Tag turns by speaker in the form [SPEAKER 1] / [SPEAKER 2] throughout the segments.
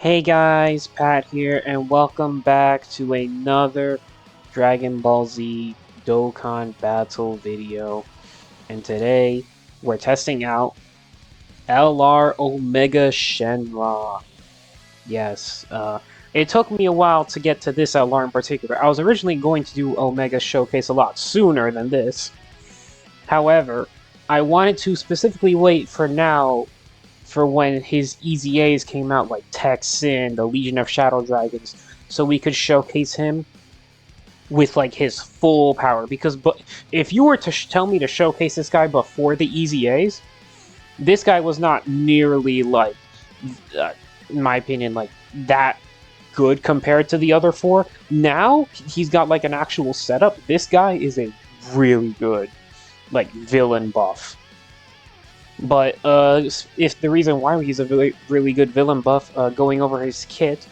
[SPEAKER 1] Hey guys, Pat here, and welcome back to another Dragon Ball Z Dokkan Battle video. And today, we're testing out LR Omega Shenron. Yes, it took me a while to get to this LR in particular. I was originally going to do Omega Showcase a lot sooner than this. However, I wanted to specifically wait for now for when his EZAs came out, like Texan, the Legion of Shadow Dragons, so we could showcase him with like his full power. Because if you were to tell me to showcase this guy before the EZAs, this guy was not nearly like, in my opinion, like that good compared to the other four. Now he's got like an actual setup. This guy is a really good like villain buff. But if the reason why he's a really good villain buff, going over his kit.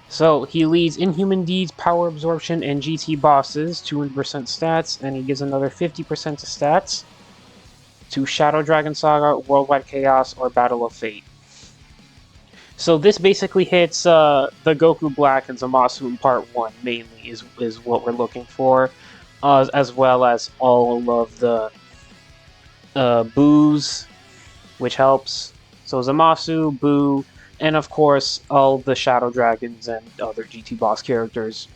[SPEAKER 1] So he leads Inhuman Deeds, Power Absorption, and GT bosses, 200% stats, and he gives another 50% of stats to Shadow Dragon Saga, Worldwide Chaos, or Battle of Fate. So this basically hits the Goku Black and Zamasu in Part 1, mainly, is what we're looking for, as well as all of the Boos, which helps. So Zamasu, Boo, and of course all the Shadow Dragons and other GT boss characters,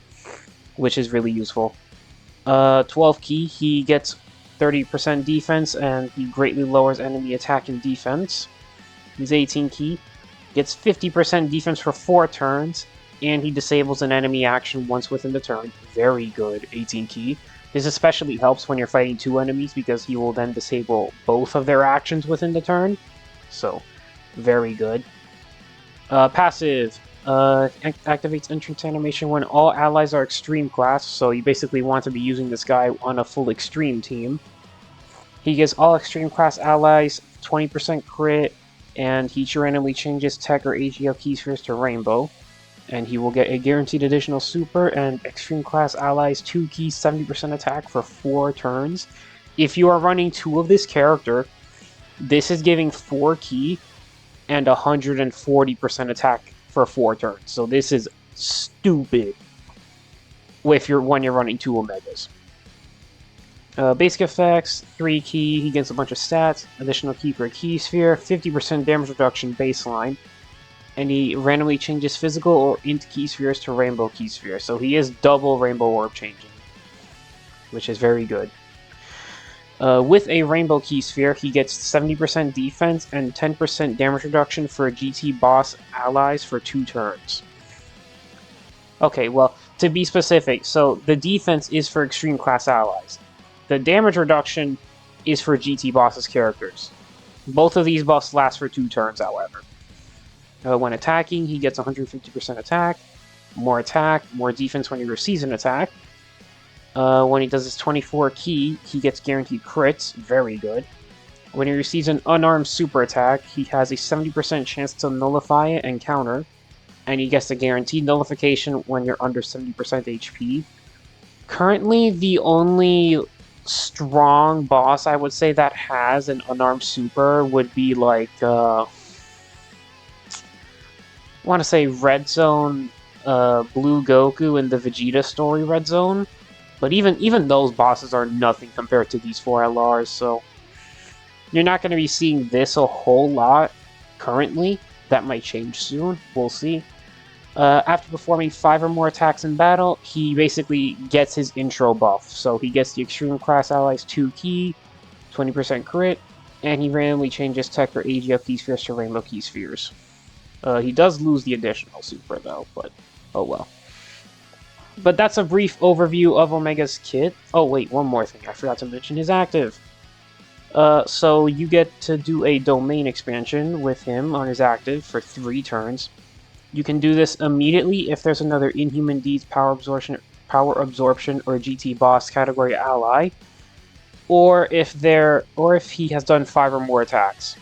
[SPEAKER 1] which is really useful. 12 key, he gets 30% defense and he greatly lowers enemy attack and defense. He's 18 key, gets 50% defense for 4 turns, and he disables an enemy action once within the turn. Very good, 18 key. This especially helps when you're fighting 2 enemies because he will then disable both of their actions within the turn. So, very good. Passive. Activates entrance animation when all allies are extreme class, so you basically want to be using this guy on a full extreme team. He gives all extreme class allies 20% crit, and he randomly changes tech or AGL key spheres to rainbow. And he will get a guaranteed additional super and extreme class allies 2 keys 70% attack for 4 turns. If you are running 2 of this character, this is giving 4 key and 140% attack for 4 turns. So this is stupid when you're running 2 Omegas. Basic effects, 3 key, he gets a bunch of stats, additional key for a key sphere, 50% damage reduction baseline. And he randomly changes physical or int key spheres to rainbow key sphere. So he is double rainbow orb changing, which is very good. With a rainbow key sphere, he gets 70% defense and 10% damage reduction for GT boss allies for 2 turns. Okay, well, to be specific, so the defense is for extreme class allies. The damage reduction is for GT bosses characters. Both of these buffs last for 2 turns, however. When attacking, he gets 150% attack, more defense when he receives an attack. When he does his 24 key, he gets guaranteed crits, very good. When he receives an unarmed super attack, he has a 70% chance to nullify it and counter, and he gets a guaranteed nullification when you're under 70% HP. Currently, the only strong boss I would say that has an unarmed super would be like, I want to say Red Zone, Blue Goku, and the Vegeta story Red Zone. But even those bosses are nothing compared to these 4 LRs, so you're not going to be seeing this a whole lot currently. That might change soon, we'll see. After performing 5 or more attacks in battle, he basically gets his intro buff. So he gets the Extreme Class Allies 2 key, 20% crit, and he randomly changes tech or AGL key spheres to rainbow key spheres. He does lose the additional super, though, but oh well. But that's a brief overview of Omega's kit. Oh, wait, one more thing. I forgot to mention his active. So you get to do a domain expansion with him on his active for 3 turns. You can do this immediately if there's another Inhuman Deeds, Power Absorption, or GT Boss category ally, or if he has done 5 or more attacks.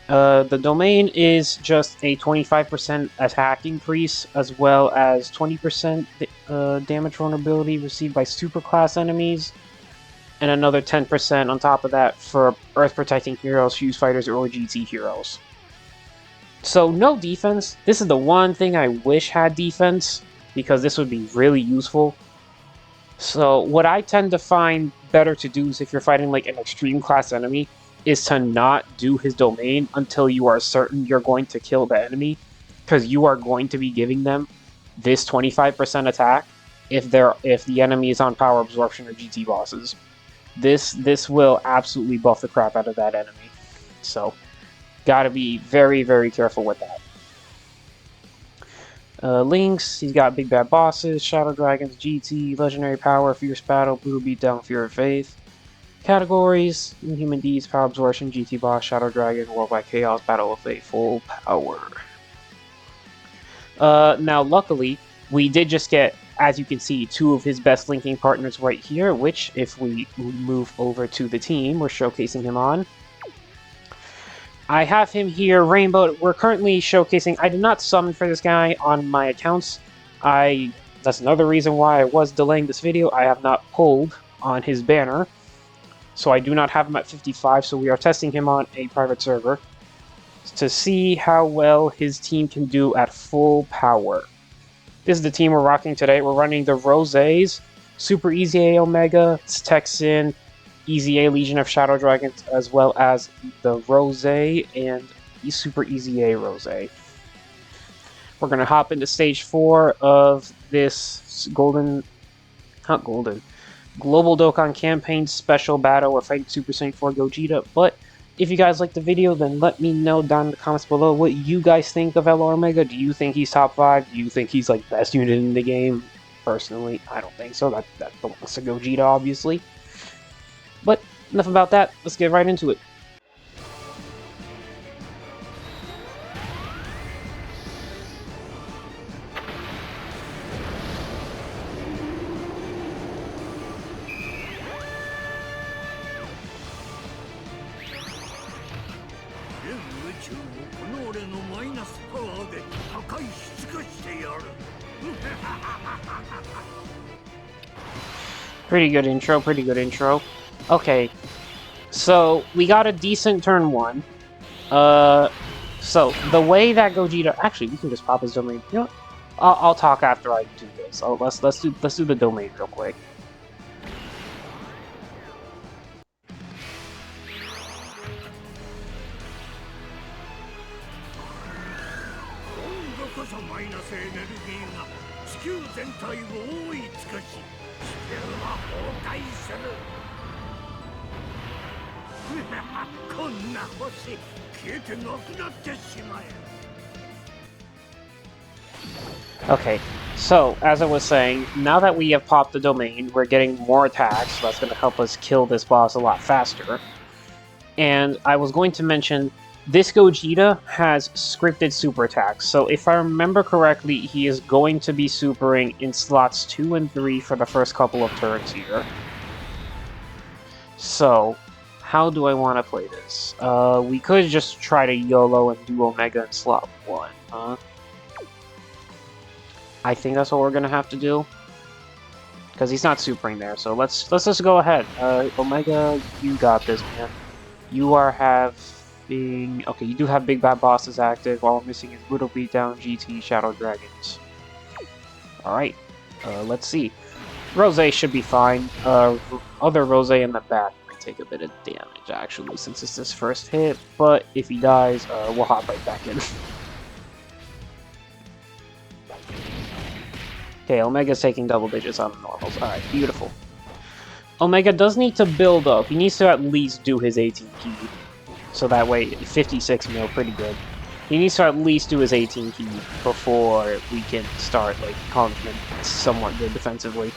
[SPEAKER 1] The domain is just a 25% attack increase, as well as 20% damage vulnerability received by superclass enemies, and another 10% on top of that for Earth Protecting Heroes, Fuse Fighters, or GT Heroes. So no defense. This is the one thing I wish had defense, because this would be really useful. So what I tend to find better to do is, if you're fighting like an extreme class enemy, is to not do his domain until you are certain you're going to kill the enemy, because you are going to be giving them this 25% attack if the enemy is on power absorption or GT bosses. This will absolutely buff the crap out of that enemy. So gotta be very, very careful with that. Links, he's got Big Bad Bosses, Shadow Dragons, GT, Legendary Power, Fierce Battle, Brutal Beatdown, Fear of Faith. Categories, Inhuman Deeds, Power Absorption, GT Boss, Shadow Dragon, Worldwide Chaos, Battle of Fate, Full Power. Now luckily, we did just get, as you can see, 2 of his best linking partners right here, which, if we move over to the team we're showcasing him on, I have him here, Rainbow. We're currently showcasing... I did not summon for this guy on my accounts. That's another reason why I was delaying this video. I have not pulled on his banner, so I do not have him at 55, so we are testing him on a private server to see how well his team can do at full power. This is the team we're rocking today. We're running the Rosés, Super Easy A Omega, Texan, Easy A Legion of Shadow Dragons, as well as the Rosé and Super Easy A Rosé. We're going to hop into stage 4 of this Global Dokkan Campaign Special Battle. We're fighting Super Saiyan 4 Gogeta, but if you guys liked the video, then let me know down in the comments below what you guys think of LR Omega. Do you think he's top 5? Do you think he's like best unit in the game? Personally, I don't think so. That belongs to Gogeta, obviously. But enough about that, let's get right into it. Pretty good intro. Okay, so we got a decent turn 1. So the way that Gogeta... Actually, we can just pop his domain. You know what? I'll talk after I do this. Let's do the domain real quick. Okay, so as I was saying, now that we have popped the domain, we're getting more attacks, so that's going to help us kill this boss a lot faster. And I was going to mention, this Gogeta has scripted super attacks, so if I remember correctly, he is going to be supering in slots 2 and 3 for the first couple of turns here. So, how do I want to play this? We could just try to YOLO and do Omega in slot 1, huh? I think that's what we're gonna have to do, because he's not supering there. So let's just go ahead. Omega, you got this, man. You are having... Okay, you do have Big Bad Bosses active. All we're missing is Brutal Beatdown, GT, Shadow Dragons. Alright, let's see. Rosé should be fine. Other Rosé in the back might take a bit of damage, actually, since it's his first hit. But if he dies, we'll hop right back in. Okay, Omega's taking double digits on the normals. Alright, beautiful. Omega does need to build up. He needs to at least do his 18 key. So that way, 56 mil, pretty good. He needs to at least do his 18 key before we can start, like, calling him somewhat good defensively.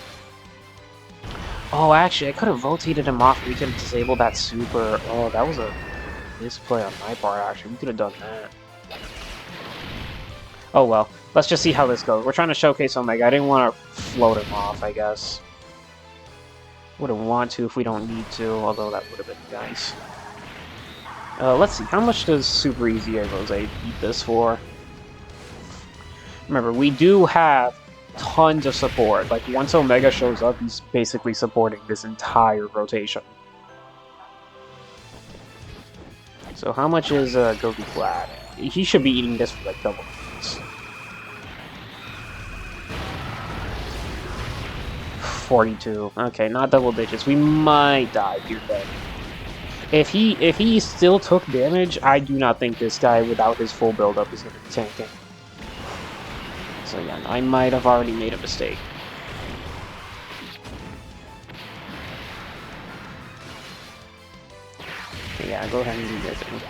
[SPEAKER 1] Oh, actually, I could have rotated him off. We could have disabled that super. Oh, that was a misplay on my part, actually. We could have done that. Oh well, let's just see how this goes. We're trying to showcase Omega. I didn't want to float him off, I guess. Wouldn't want to if we don't need to, although that would have been nice. Let's see, how much does Super Easy A Rosé beat this for? Remember, we do have tons of support. Like, once Omega shows up, he's basically supporting this entire rotation. So how much is Goku Flat? he should be eating this for like double digits. 42. Okay, not double digits. We might die here, but if he still took damage, I do not think this guy without his full buildup is going to be tanking. So yeah, I might have already made a mistake. Okay, yeah, go ahead and do your thing.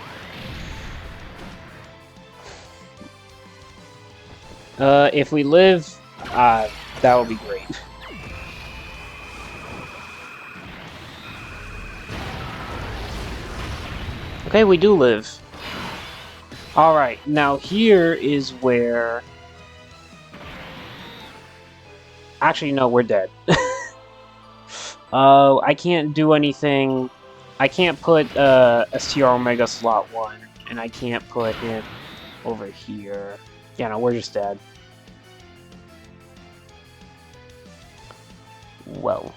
[SPEAKER 1] If we live, that would be great. Okay, we do live. Alright, now here is where... Actually, no, we're dead. I can't do anything... I can't put, STR Omega slot 1, and I can't put him over here. Yeah, no, we're just dead. Well.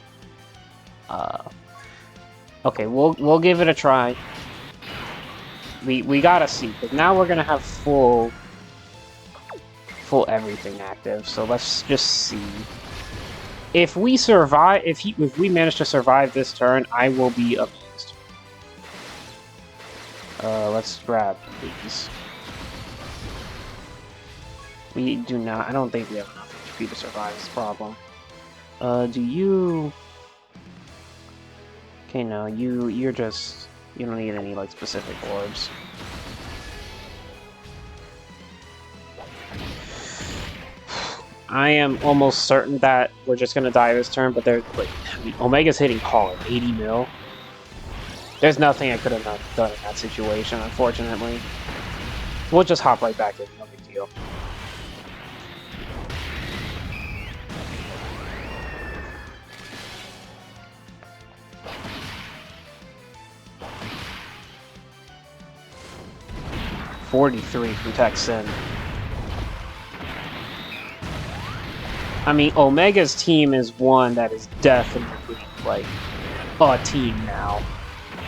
[SPEAKER 1] Okay, we'll give it a try. We gotta see, but now we're gonna have full everything active. So let's just see. If we survive, if we manage to survive this turn, I will be amazed. Let's grab these. We do not. I don't think we have enough HP to survive this problem. Do you? Okay, no, you're just. You don't need any, like, specific orbs. I am almost certain that we're just gonna die this turn, but they're, like, I mean, Omega's hitting hard, 80 mil. There's nothing I could have done in that situation, unfortunately. We'll just hop right back in, no big deal. .43 from Texan. I mean, Omega's team is one that is definitely, like, a team now.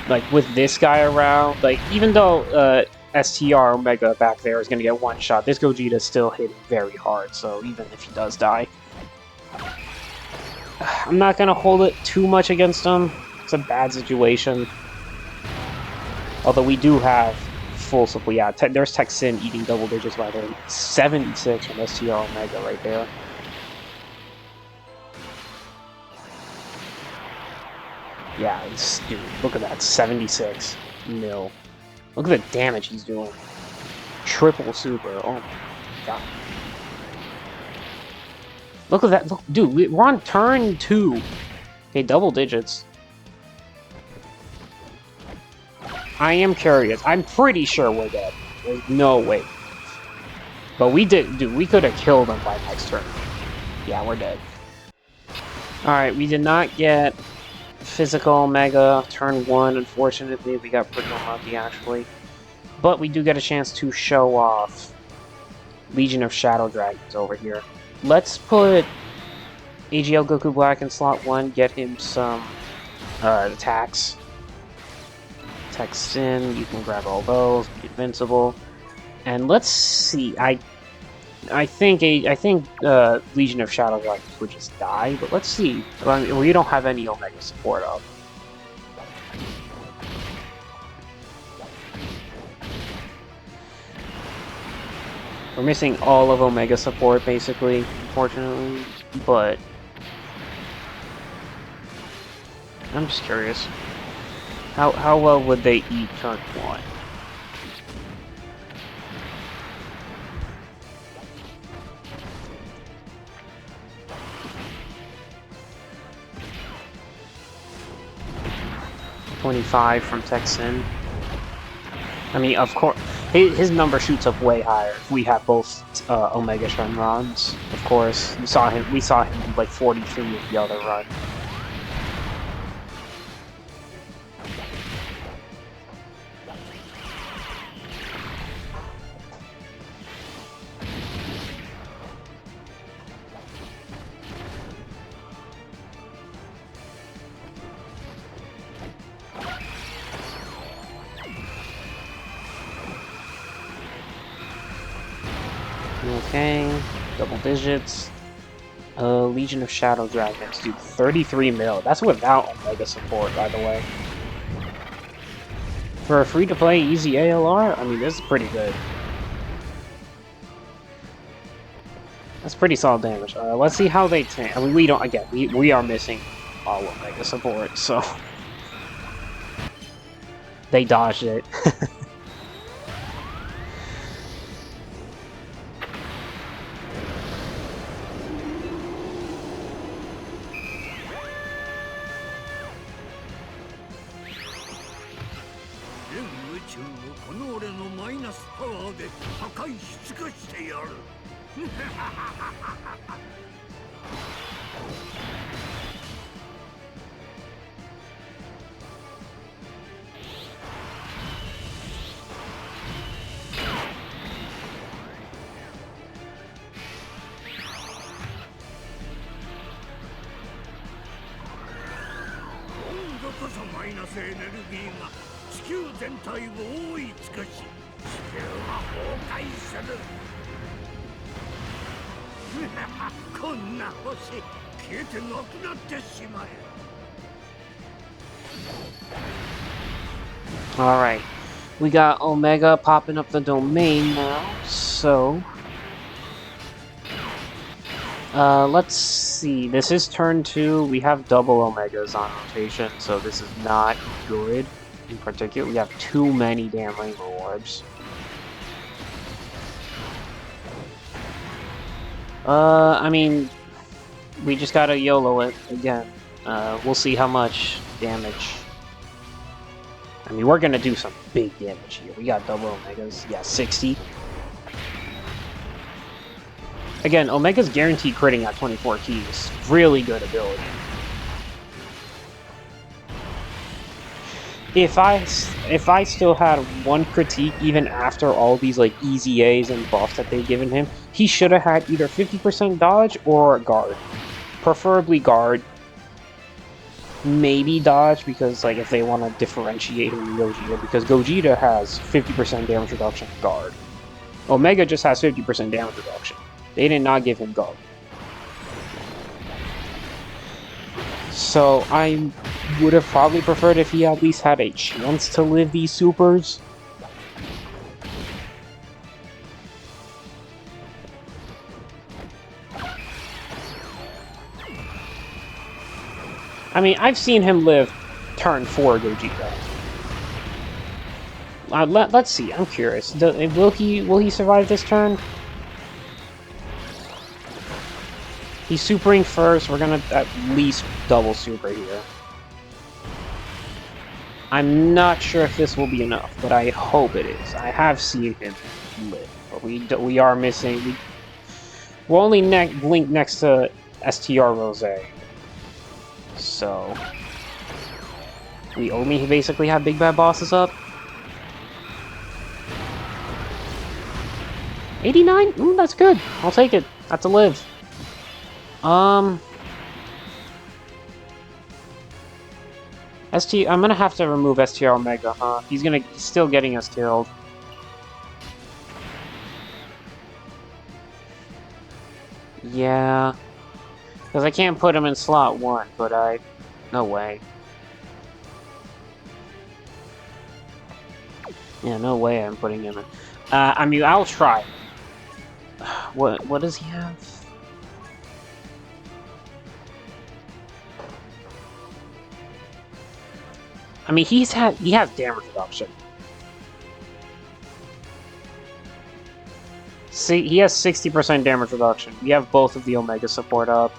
[SPEAKER 1] Like, with this guy around, like, even though STR Omega back there is going to get one shot, this Gogeta's still hitting very hard, so even if he does die. I'm not going to hold it too much against him. It's a bad situation. Although we do have full support. Yeah, there's Texan eating double digits by the way. 76 from STR Omega right there. Yeah, dude, look at that, 76 mil. Look at the damage he's doing. Triple super, oh my god. Look at that, look, dude, we're on turn 2. Okay, double digits. I am curious. I'm pretty sure we're dead. There's no way. But we did, dude, we could have killed him by next turn. Yeah, we're dead. Alright, we did not get physical Omega turn 1, unfortunately. We got pretty unlucky, actually. But we do get a chance to show off Legion of Shadow Dragons over here. Let's put AGL Goku Black in slot 1, get him some attacks. Text in, you can grab all those, be invincible. And let's see, I think Legion of Shadow Dragons would just die, but let's see. I mean, we don't have any Omega support up. We're missing all of Omega support, basically, unfortunately, but I'm just curious. How well would they eat turn 1? .25 from Texan. I mean, of course, his number shoots up way higher if we have both Omega Shenrons. Of course, we saw him like 43 with the other run. Okay, double digits. Legion of Shadow Dragons, dude, 33 mil. That's without Omega support, by the way. For a free-to-play easy ALR, I mean, this is pretty good. That's pretty solid damage. Let's see how they tank. I mean, we don't, again, we are missing all Omega support, so... They dodged it. Alright, we got Omega popping up the domain now, so... let's see, this is turn 2, we have double Omegas on rotation, so this is not good. In particular, we have too many damn Rainbow Orbs. I mean, we just gotta YOLO it again. We'll see how much damage. I mean, we're gonna do some big damage here. We got double Omegas. Yeah, 60. Again, Omega's guaranteed critting at 24 keys. Really good ability. If I still had one critique even after all these like easy A's and buffs that they've given him, he should have had either 50% dodge or guard. Preferably guard. Maybe dodge, because like if they want to differentiate him from Gogeta, because Gogeta has 50% damage reduction guard. Omega just has 50% damage reduction. They did not give him guard. So I would have probably preferred if he at least had a chance to live these supers. I mean, I've seen him live turn 4 Gogeta. Let's see, I'm curious. Will he survive this turn? He's supering first, we're gonna at least double super here. I'm not sure if this will be enough, but I hope it is. I have seen him live, but we are missing... We're only linked next to STR Rose. So... we only basically have Big Bad Bosses up. 89? Ooh, that's good. I'll take it. That's a live. I'm gonna have to remove STR Omega, huh? He's still getting us killed. Yeah. Because I can't put him in slot 1, but no way. Yeah, no way I'm putting him in. I mean, I'll try. What does he have? I mean, he has damage reduction. See, he has 60% damage reduction. We have both of the Omega support up.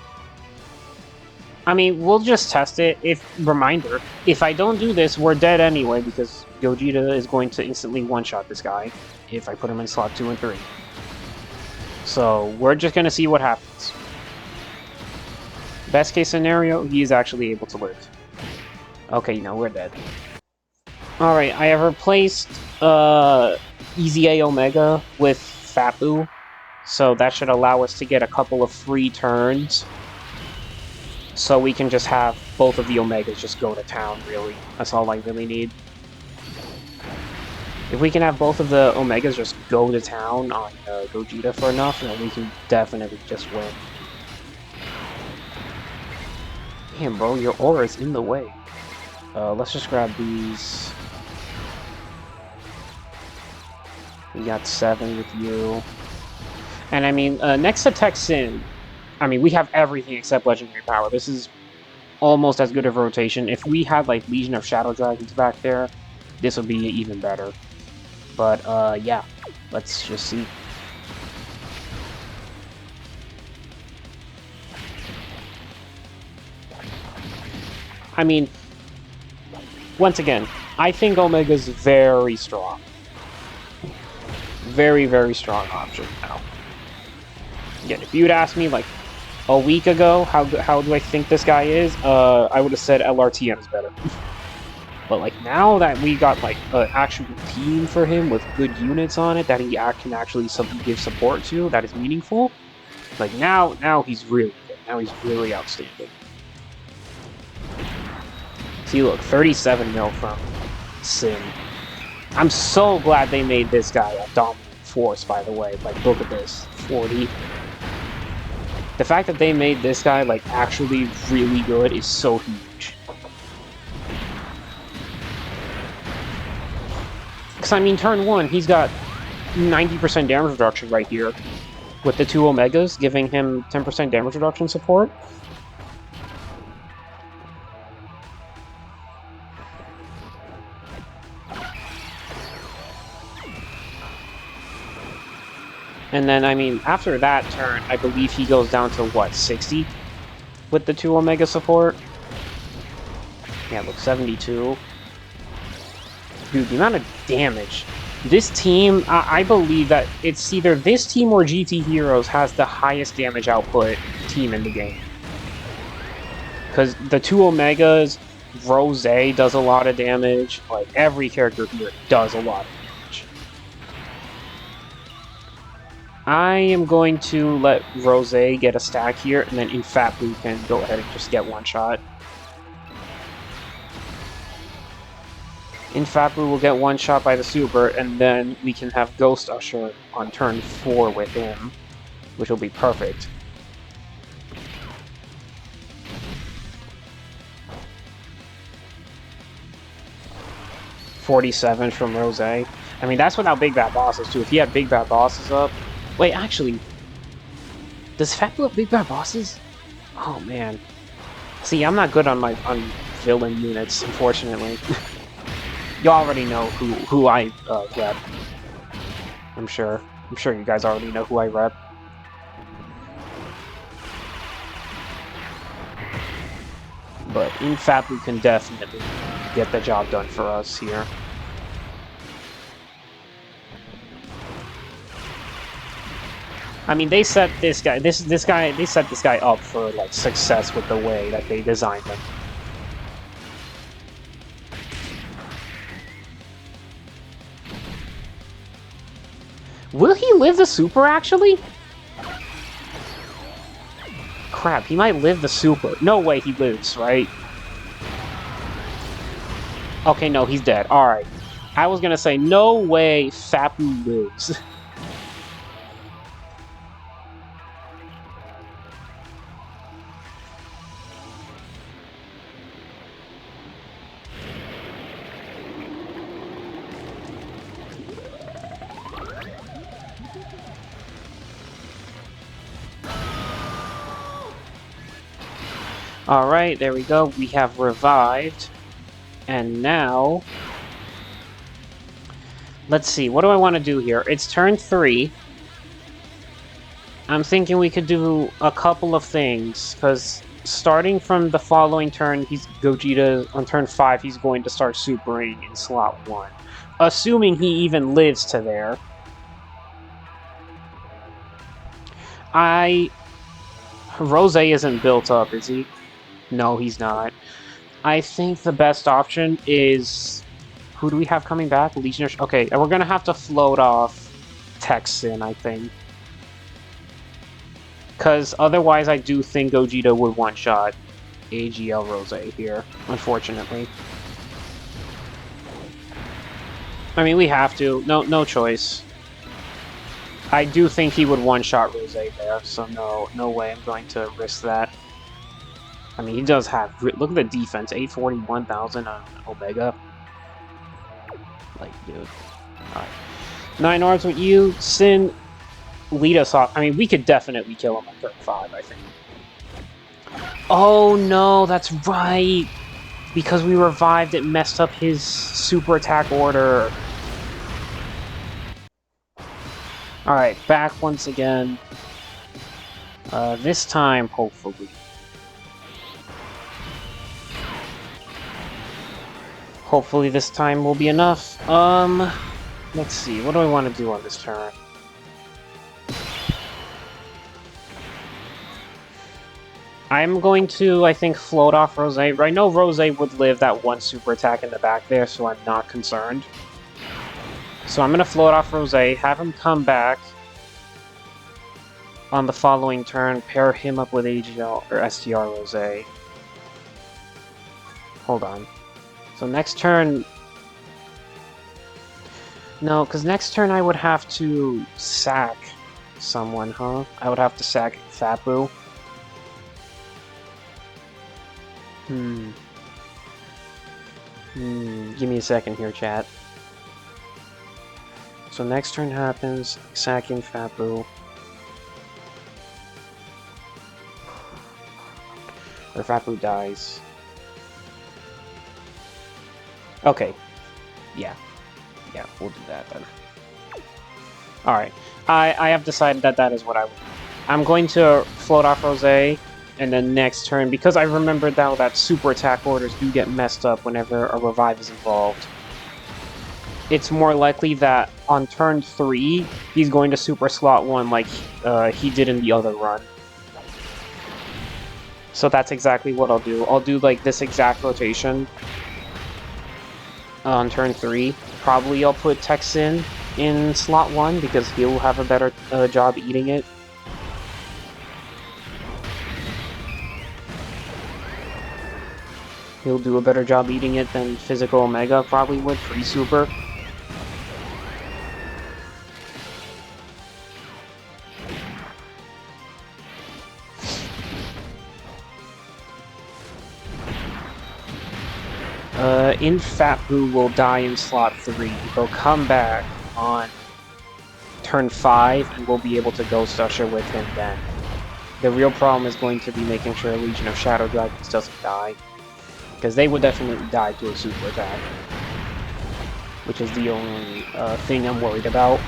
[SPEAKER 1] I mean, we'll just test it. Reminder, if I don't do this, we're dead anyway, because Gogeta is going to instantly one-shot this guy if I put him in slot 2 and 3. So, we're just gonna see what happens. Best case scenario, he is actually able to live. Okay, no, we're dead. Alright, I have replaced Easy A Omega with Fapu, so that should allow us to get a couple of free turns. So we can just have both of the Omegas just go to town, really. That's all I really need. If we can have both of the Omegas just go to town on Gogeta for enough, then we can definitely just win. Damn, bro, your aura is in the way. Let's just grab these. We got 7 with you. And I mean, next to Texin, I mean, we have everything except Legendary Power. This is almost as good of a rotation. If we had, like, Legion of Shadow Dragons back there, this would be even better. But, yeah. Let's just see. I mean, once again, I think Omega's very strong. Very, very strong option now. Again, if you'd asked me, like, a week ago, how do I think this guy is, I would have said LRTM is better. But, like, now that we got, like, an actual team for him with good units on it that he can actually give support to, that is meaningful, like, now he's really good. Now he's really outstanding. See, look, 37 mil from Sin. I'm so glad they made this guy a dominant force, by the way. Like, look at this. 40. The fact that they made this guy, like, actually really good is so huge. Because, I mean, turn 1, he's got 90% damage reduction right here. With the 2 Omegas, giving him 10% damage reduction support. And then, I mean, after that turn, I believe he goes down to, what, 60? With the 2 Omega support? Yeah, look, 72. Dude, the amount of damage. This team, I believe that it's either this team or GT Heroes has the highest damage output team in the game. Because the 2 Omegas, Rose does a lot of damage. Like, every character here does a lot of damage. I am going to let Rose get a stack here, and then Infat Blue can go ahead and just get one shot. Infat Blue will get one shot by the Super, and then we can have Ghost Usher on turn 4 with him, which will be perfect. $47 from Rose. I mean, that's without Big Bad Bosses, too. If he had Big Bad Bosses up... Wait, actually... Does Fat Blue have Big Bad Bosses? Oh, man. See, I'm not good on villain units, unfortunately. You already know who I rep. I'm sure you guys already know who I rep. But Infat Blue can definitely get the job done for us here. I mean, they set this guy. They set this guy up for like success with the way that they designed him. Will he live the Super, actually? Crap, he might live the Super. No way he lives, right? Okay, no, he's dead. Alright. I was gonna say, no way Fapu lives. Alright, there we go. We have revived. And now... Let's see, what do I want to do here? It's turn 3. I'm thinking we could do a couple of things, because starting from the following turn, Gogeta, on turn 5, he's going to start supering in slot 1. Assuming he even lives to there. Rose isn't built up, is he? No, he's not. I think the best option is... Who do we have coming back? Legion of... Okay, we're gonna have to float off Texin, I think. Because otherwise I do think Gogeta would one-shot AGL Rose here, unfortunately. I mean, we have to. No choice. I do think he would one-shot Rose there, so no way I'm going to risk that. I mean, he does have... Look at the defense, 841,000 on Omega. Like, dude. Alright. 9 arms with you. Sin, lead us off. I mean, we could definitely kill him on turn 5, I think. Oh, no, that's right! Because we revived, it messed up his super attack order. Alright, back once again. This time, hopefully. Hopefully this time will be enough. Let's see, what do I want to do on this turn? I'm going to, I think, float off Rose. I know Rose would live that one super attack in the back there, so I'm not concerned. So I'm going to float off Rose, have him come back on the following turn, pair him up with AGL or STR Rose. Hold on. So next turn... No, because next turn I would have to sack someone, huh? I would have to sack Fapu. Give me a second here, chat. So next turn happens, sacking Fapu. Or Fapu dies. Okay. Yeah, we'll do that then. Alright. I have decided that that is what I would do. I'm going to float off Rose, and then next turn, because I remembered now that super attack orders do get messed up whenever a revive is involved, it's more likely that on turn 3, he's going to super slot 1 like he did in the other run. So that's exactly what I'll do. I'll do like this exact rotation on turn 3. Probably I'll put Texin in slot 1 because he'll have a better job eating it. He'll do a better job eating it than Physical Omega probably would pre-super. Infatbu will die in slot 3. He'll come back on turn 5 and we'll be able to Ghost Usher with him then. The real problem is going to be making sure Legion of Shadow Dragons doesn't die. Because they would definitely die to a super attack. Which is the only thing I'm worried about.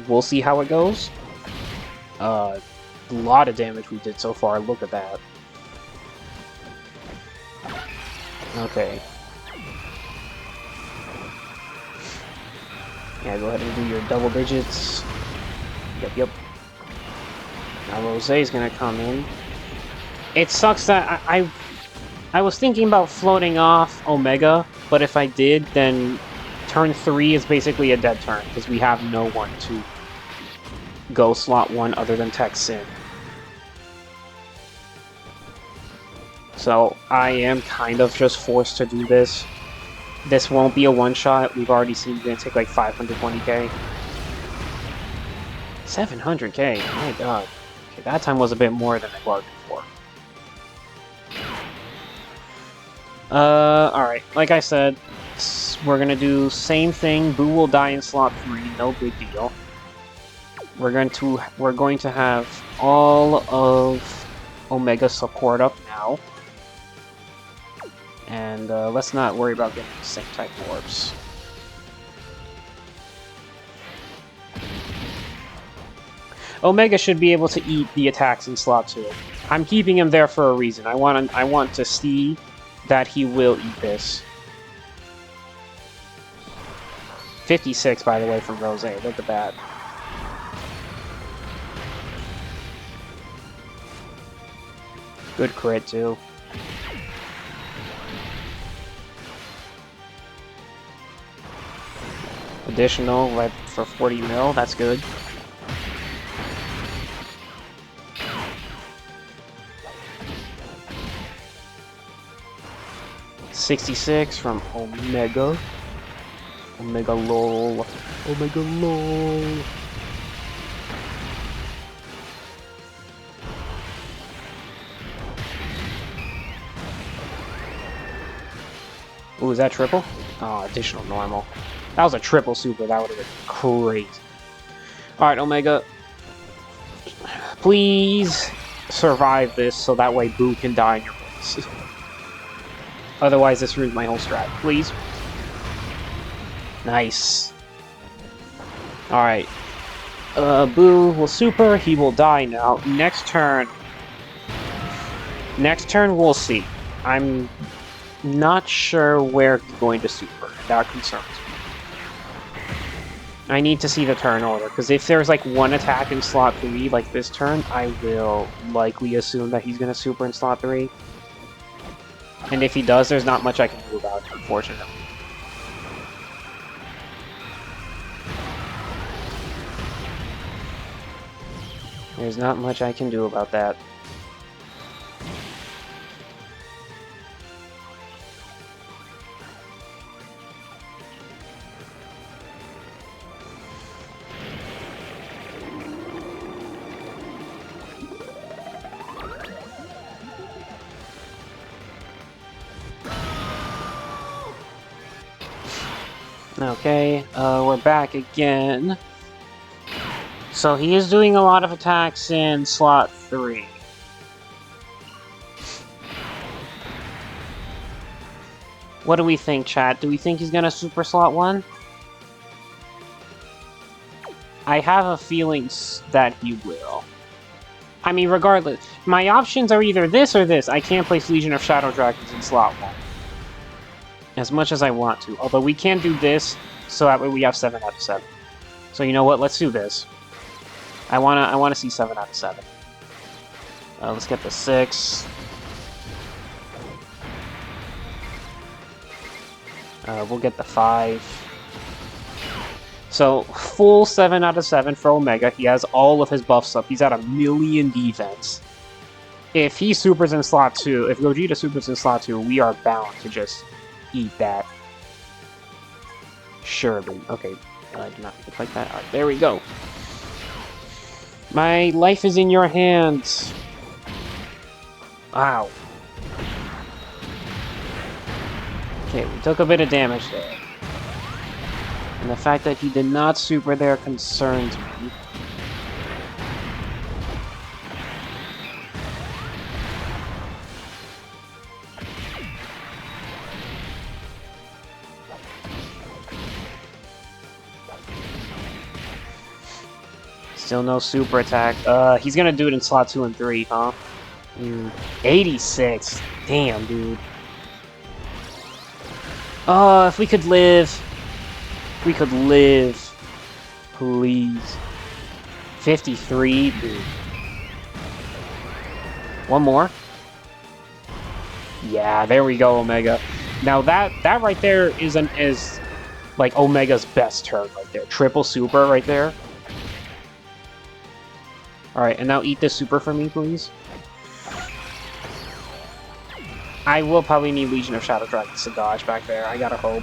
[SPEAKER 1] We'll see how it goes. A lot of damage we did so far, look at that. Okay. Yeah, go ahead and do your double digits. Yep. Now Rosé's gonna come in. It sucks that I was thinking about floating off Omega, but if I did, then turn 3 is basically a dead turn, because we have no one to go slot 1 other than Texin. So I am kind of just forced to do this. This won't be a one-shot. We've already seen it's going to take like 520k. 700k, my god. Okay, that time was a bit more than I bargained for. Alright, like I said, we're gonna do same thing. Boo will die in slot 3, no big deal. We're going to have all of Omega support up now. And let's not worry about getting the same type of orbs. Omega should be able to eat the attacks in slot 2. I'm keeping him there for a reason. I want to see that he will eat this. 56, by the way, from Rosé. Look at that. Good crit, too. Additional, like, for 40 mil, that's good. $66 from Omega. Omega lol. Omega lol. Ooh, is that triple? Oh, additional normal. That was a triple super. That would have been crazy. Alright, Omega. Please survive this so that way Boo can die in your place. Otherwise, this ruins my whole strat. Please. Nice. Alright. Boo will super. He will die now. Next turn. Next turn, we'll see. I'm not sure where he's going to super. That concerns me. I need to see the turn order, because if there's like one attack in slot 3, like this turn, I will likely assume that he's going to super in slot 3. And if he does, there's not much I can do about it, unfortunately. There's not much I can do about that. Okay, we're back again. So he is doing a lot of attacks in slot 3. What do we think, chat? Do we think he's gonna super slot 1? I have a feeling that he will. I mean, regardless, my options are either this or this. I can't place Legion of Shadow Dragons in slot 1. As much as I want to. Although we can do this, so that way we have 7 out of 7. So you know what? Let's do this. I wanna see 7 out of 7. Let's get the 6. We'll get the 5. So, full 7 out of 7 for Omega. He has all of his buffs up. He's at 1,000,000 defense. If he supers in slot 2, if Gogeta supers in slot 2, we are bound to just eat that. Surely. Okay, I do not need to click that. Alright, there we go. My life is in your hands. Wow. Okay, we took a bit of damage there. And the fact that he did not super there concerns me. Still no super attack. He's gonna do it in slot 2 and 3, huh? 86. Damn, dude. If we could live. If we could live. Please. 53, dude. One more. Yeah, there we go, Omega. Now that right there is like Omega's best turn right there. Triple super right there. Alright, and now eat this super for me, please. I will probably need Legion of Shadow Dragons to dodge back there, I gotta hope.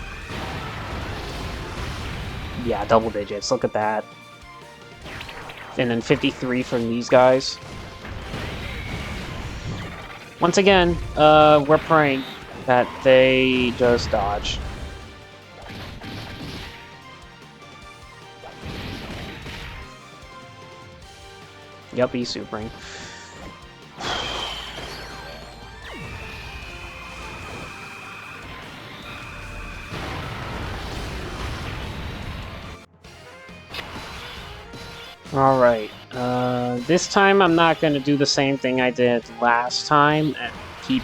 [SPEAKER 1] Yeah, double digits, look at that. And then 53 from these guys. Once again, we're praying that they just dodge. Yep, he's supering. Alright, this time I'm not going to do the same thing I did last time and keep,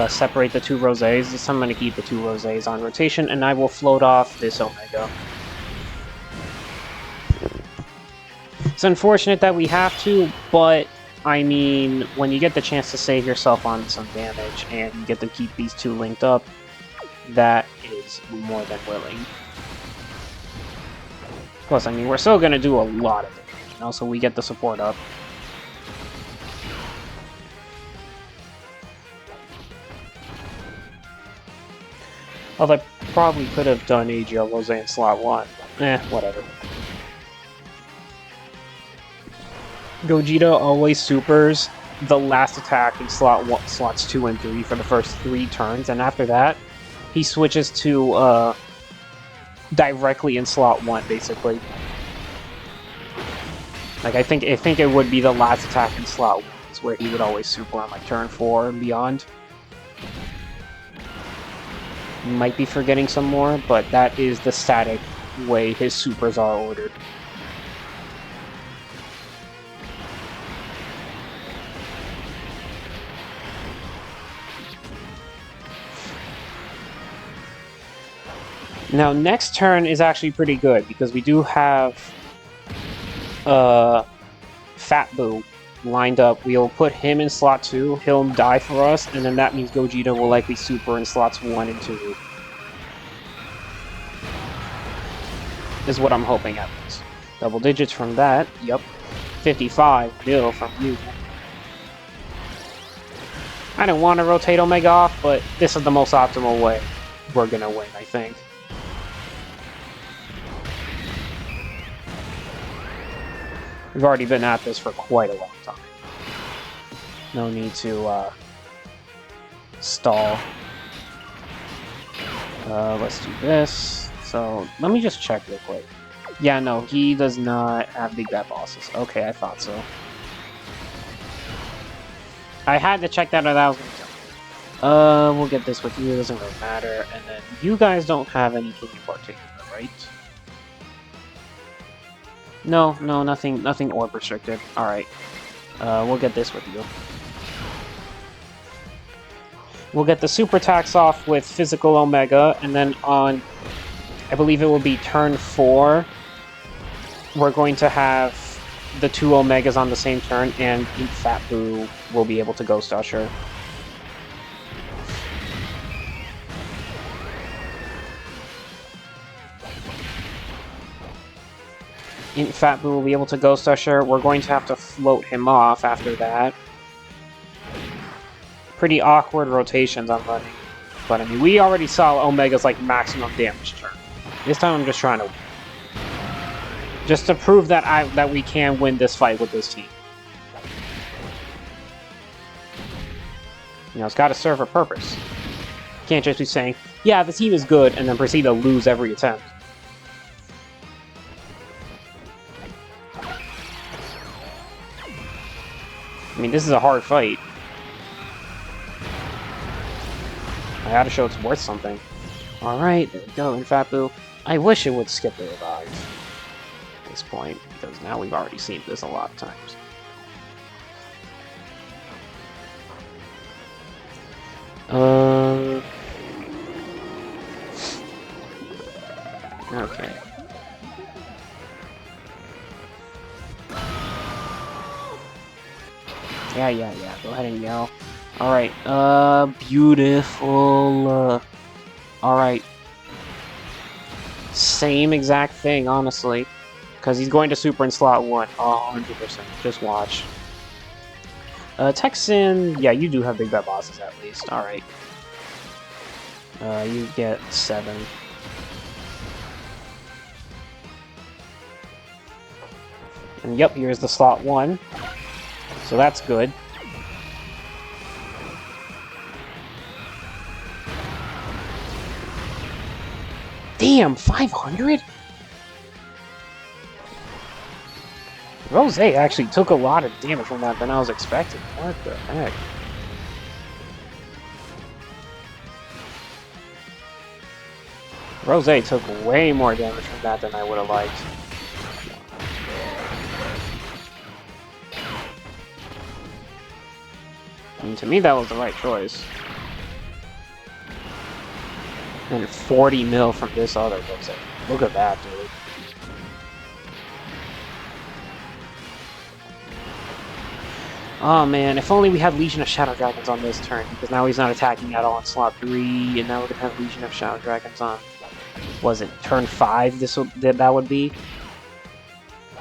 [SPEAKER 1] separate the 2 rosés. This time I'm going to keep the 2 rosés on rotation, and I will float off this Omega. It's unfortunate that we have to, but, I mean, when you get the chance to save yourself on some damage, and you get to keep these 2 linked up, that is more than willing. Plus, I mean, we're still gonna do a lot of damage, you know, so we get the support up. Although, probably could have done AGL Rose in slot 1. Whatever. Gogeta always supers the last attack in slots 2 and 3 for the first 3 turns, and after that, he switches to directly in slot 1, basically. Like, I think it would be the last attack in slot 1 is where he would always super on like turn 4 and beyond. Might be forgetting some more, but that is the static way his supers are ordered. Now, next turn is actually pretty good, because we do have Fat Boo lined up. We'll put him in slot 2, he'll die for us, and then that means Gogeta will likely super in slots 1 and 2. Is what I'm hoping at least. Double digits from that, yep. 55 mil from you. I didn't want to rotate Omega off, but this is the most optimal way we're gonna win, I think. We've already been at this for quite a long time. No need to stall. Let's do this. So, let me just check real quick. Yeah, no, he does not have big bad bosses. Okay, I thought so. I had to check that or that was gonna kill me. We'll get this with you, it doesn't really matter. And then you guys don't have anything in particular, right? No, nothing orb restricted. Alright. We'll get this with you. We'll get the super attacks off with physical Omega, and then on, I believe it will be turn 4, we're going to have the 2 Omegas on the same turn, and Fat Boo will be able to Ghost Usher. Fat Boo will be able to Ghost Usher. We're going to have to float him off after that. Pretty awkward rotations I'm running. But I mean, we already saw Omega's like maximum damage turn. This time I'm just trying to win. Just to prove that we can win this fight with this team. You know, it's got to serve a purpose. You can't just be saying, yeah, the team is good, and then proceed to lose every attempt. I mean, this is a hard fight. I gotta show it's worth something. Alright, there we go, and Fat Boo. I wish it would skip the revive at this point, because now we've already seen this a lot of times. Okay. Yeah. Go ahead and yell. Alright, beautiful. Alright. Same exact thing, honestly. Because he's going to super in slot 1. 100%. Just watch. Texan, yeah, you do have big bet bosses at least. Alright. You get 7. And yep, here's the slot 1. So that's good. Damn, 500? Rose actually took a lot of damage from that than I was expecting. What the heck? Rose took way more damage from that than I would have liked. I mean, to me, that was the right choice. And 40 mil from this other Rose. Look at that, dude. Oh man, if only we had Legion of Shadow Dragons on this turn, because now he's not attacking at all in slot 3, and now we're gonna have Legion of Shadow Dragons on. Was it turn 5? That would be.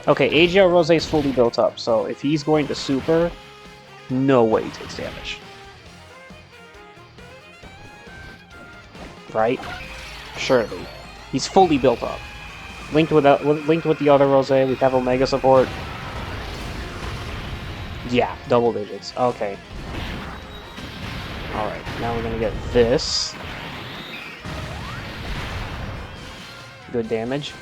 [SPEAKER 1] Okay, AGL Rose is fully built up, so if he's going to super, no way he takes damage. Right? Surely. He's fully built up. Linked with the other Rose, we have Omega support. Yeah, double digits. Okay. Alright, now we're gonna get this. Good damage.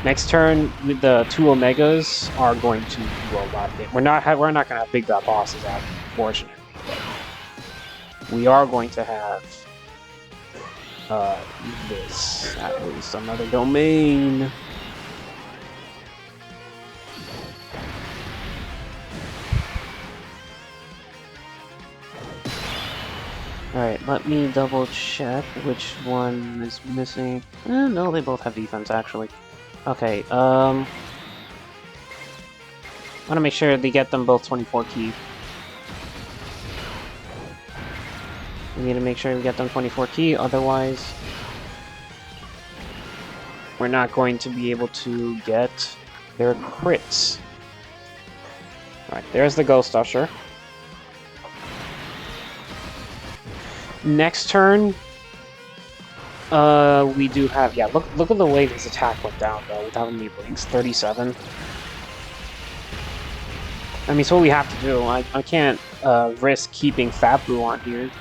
[SPEAKER 1] Next turn, with the 2 Omegas are going to do a lot of damage. We're not gonna have big bad bosses out, unfortunately. We are going to have this, at least another domain. Alright, let me double check which one is missing. No, they both have defense, actually. Okay, I want to make sure they get them both 24 key. We need to make sure we get them 24 key, otherwise we're not going to be able to get their crits. Alright, there's the Ghost Usher. Next turn, we do have, yeah, look at the way his attack went down, though, without any blinks. 37. I mean, it's what we have to do. I can't risk keeping Fabru on here.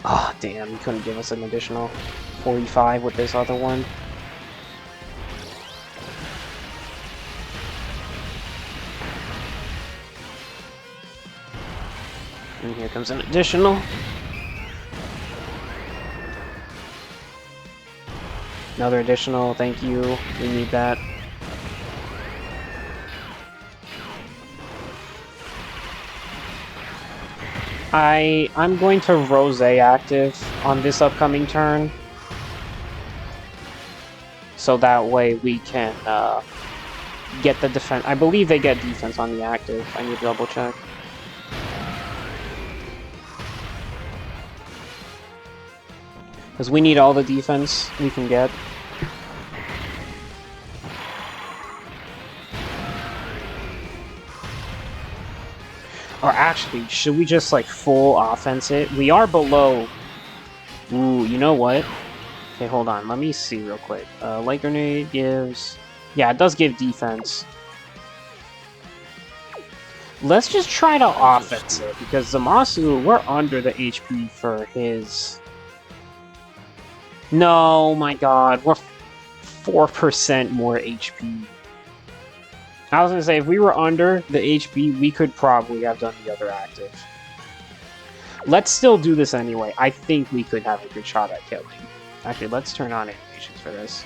[SPEAKER 1] Ah, oh, damn, he couldn't give us an additional 45 with this other one. And here comes an additional. Another additional, thank you. We need that. I'm going to Rose active on this upcoming turn. So that way we can get the defense. I believe they get defense on the active. I need to double check. Because we need all the defense we can get. Or actually, should we just like full offense it? We are below. Ooh, you know what? Okay, hold on. Let me see real quick. Light Grenade gives... Yeah, it does give defense. Let's just try to offense it, because Zamasu, we're under the HP for his... No, my god, we're 4% more HP. I was gonna say, if we were under the HP, we could probably have done the other active. Let's still do this anyway. I think we could have a good shot at killing. Actually, let's turn on animations for this.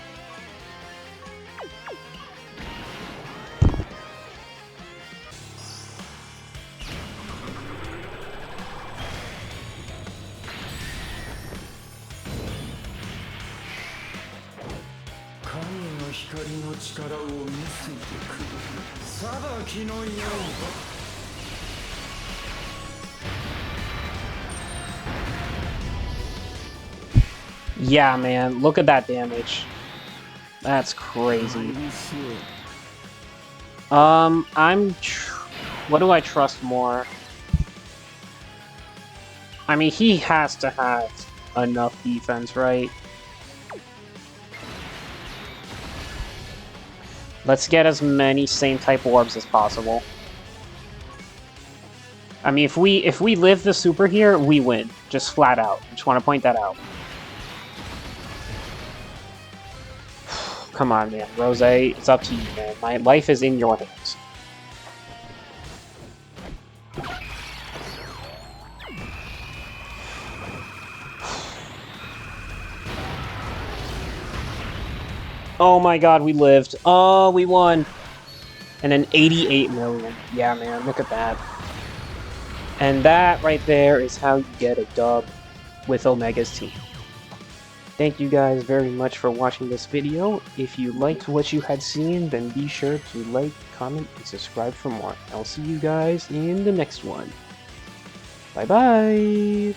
[SPEAKER 1] Yeah, man, look at that damage. That's crazy. What do I trust more? I mean, he has to have enough defense, right? Let's get as many same type orbs as possible. I mean, if we live the super here, we win. Just flat out. Just want to point that out. Come on, man. Rose, it's up to you, man. My life is in your hands. Oh my god, we lived. Oh, we won. And then 88 million. Yeah, man, look at that. And that right there is how you get a dub with Omega's team. Thank you guys very much for watching this video. If you liked what you had seen, then be sure to like, comment, and subscribe for more. I'll see you guys in the next one. Bye-bye!